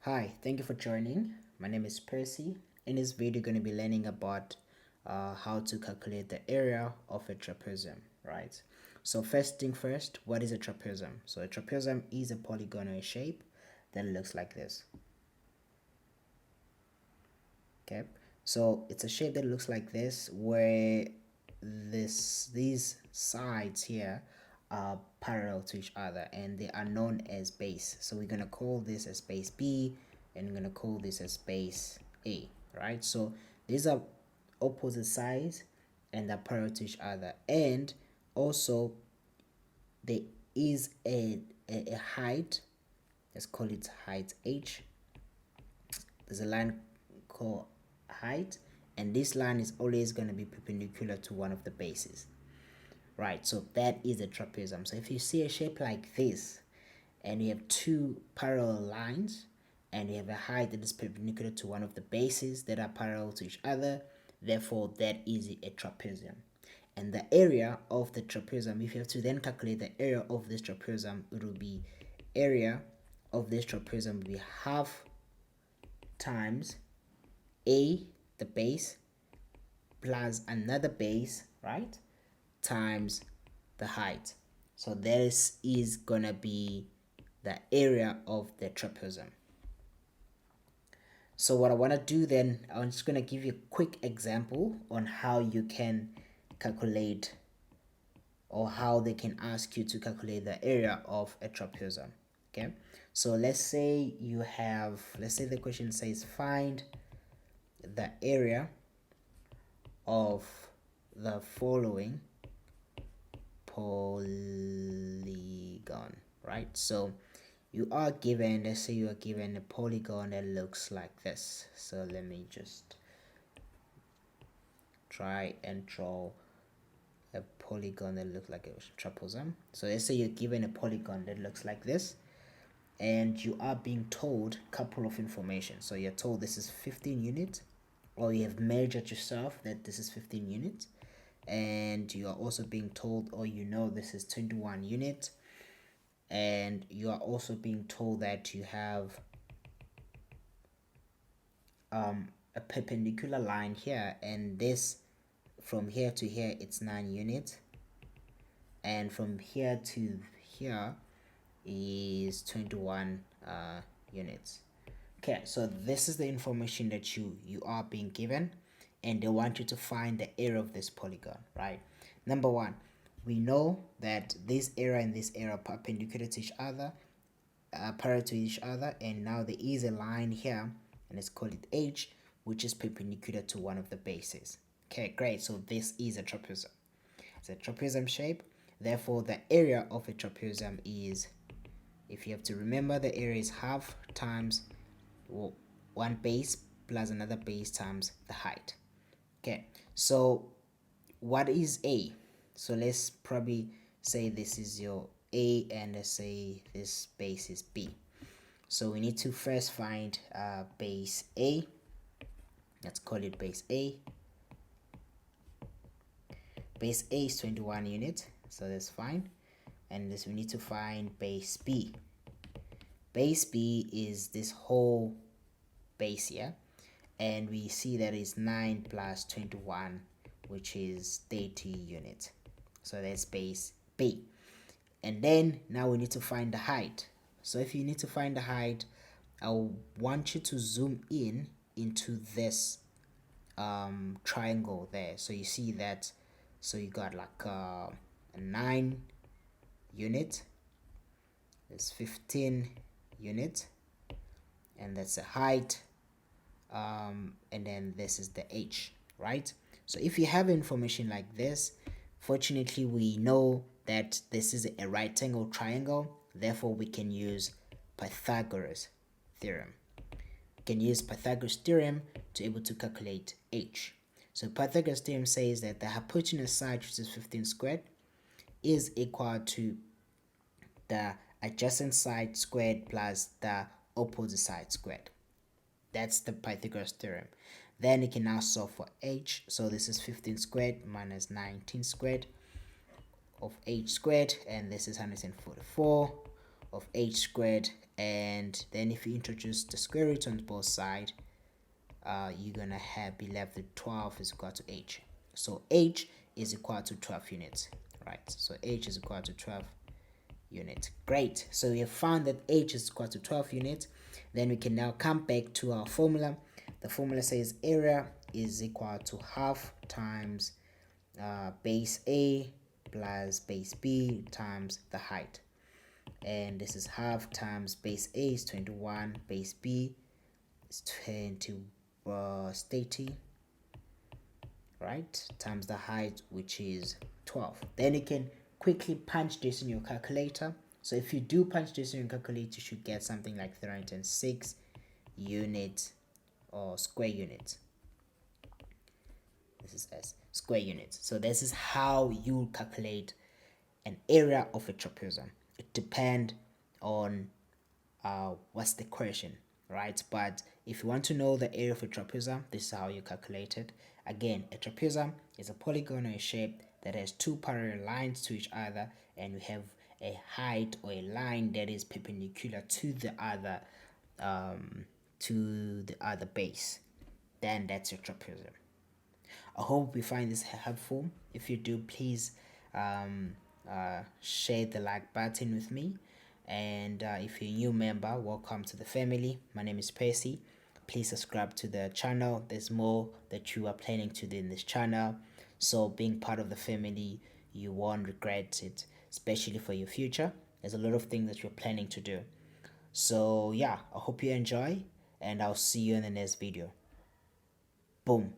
Hi, thank you for joining. My name is Percy. In this video, going to be learning about how to calculate the area of a trapezium, right? So first thing first, what is a trapezium? So a trapezium is a polygonal shape that looks like this. Okay, so it's a shape that looks like this where these sides here are parallel to each other and they are known as base. So we're gonna call this as base B and we're gonna call this as base A, right? So these are opposite sides and they're parallel to each other, and also there is a height. Let's call it height H. There's a line called height, and this line is always going to be perpendicular to one of the bases, right? So that is a trapezium. So if you see a shape like this and you have two parallel lines and you have a height that is perpendicular to one of the bases that are parallel to each other, therefore that is a trapezium. And the area of the trapezium, if you have to then calculate the area of this trapezium, it will be area of this trapezium will be half times a, the base, plus another base, right, times the height. So this is gonna be the area of the trapezium. So what I want to do then, I'm just gonna give you a quick example on how you can calculate, or how they can ask you to calculate the area of a trapezium. Okay, so let's say the question says find the area of the following polygon, right? So you are given, let's say you are given a polygon that looks like this. So let me just try and draw a polygon that looks like a trapezium. So let's say you're given a polygon that looks like this, and you are being told a couple of information. So you're told this is 15 units, or you have measured yourself that this is 15 units, and you are also being told, or this is 21 units, and you are also being told that you have a perpendicular line here, and this from here to here it's 9 units, and from here to here is 21 units. Okay, so this is the information that you are being given, and they want you to find the area of this polygon, right? Number one, we know that this area and this area are perpendicular to each other, parallel to each other, and now there is a line here, and let's call it H, which is perpendicular to one of the bases. Okay, great. So this is a trapezium. It's a trapezium shape. Therefore, the area of a trapezium is, if you have to remember, the area is half times one base plus another base times the height. Okay, so what is A? So let's probably say this is your A, and let's say this base is B. So we need to first find base A. Let's call it base A. Base A is 21 units, so that's fine. And this, we need to find base B. Base B is this whole base here, and we see that is 9 plus 21, which is 30 units. So that's base B. And then now we need to find the height. So if you need to find the height, I want you to zoom in into this triangle there. So you see that, so you got like a 9 unit, there's 15 units, and that's the height, and then this is the H, right? So if you have information like this, fortunately we know that this is a right angle triangle, therefore we can use Pythagoras theorem. We can use Pythagoras theorem to able to calculate H. So Pythagoras theorem says that the hypotenuse side, which is 15 squared, is equal to the adjacent side squared plus the opposite side squared. That's the Pythagoras theorem. Then you can now solve for H. So this is 15 squared minus 19 squared of H squared, and this is 144 of H squared, and then if you introduce the square root on both sides, you're gonna be left with 12 is equal to h. So h is equal to 12 units, right? So h is equal to 12 units. Great. So we have found that h is equal to 12 units. Then we can now come back to our formula. The formula says area is equal to half times base A plus base B times the height. And this is half times base A is 21, base B is 20, 30, right, times the height, which is 12. Then you can quickly punch this in your calculator. So if you do punch this in your calculator, you should get something like 306 units or square units. This is S, square units. So this is how you calculate an area of a trapezium. It depends on what's the question, right? But if you want to know the area of a trapezium, this is how you calculate it. Again, a trapezium is a polygonal shape that has two parallel lines to each other, and we have a height or a line that is perpendicular to the other base. Then that's your trapezium. I hope you find this helpful. If you do, please share the like button with me. And if you're a new member, welcome to the family. My name is Percy. Please subscribe to the channel. There's more that you are planning to do in this channel. So being part of the family, you won't regret it, especially for your future. There's a lot of things that you're planning to do. So yeah, I hope you enjoy, and I'll see you in the next video. Boom.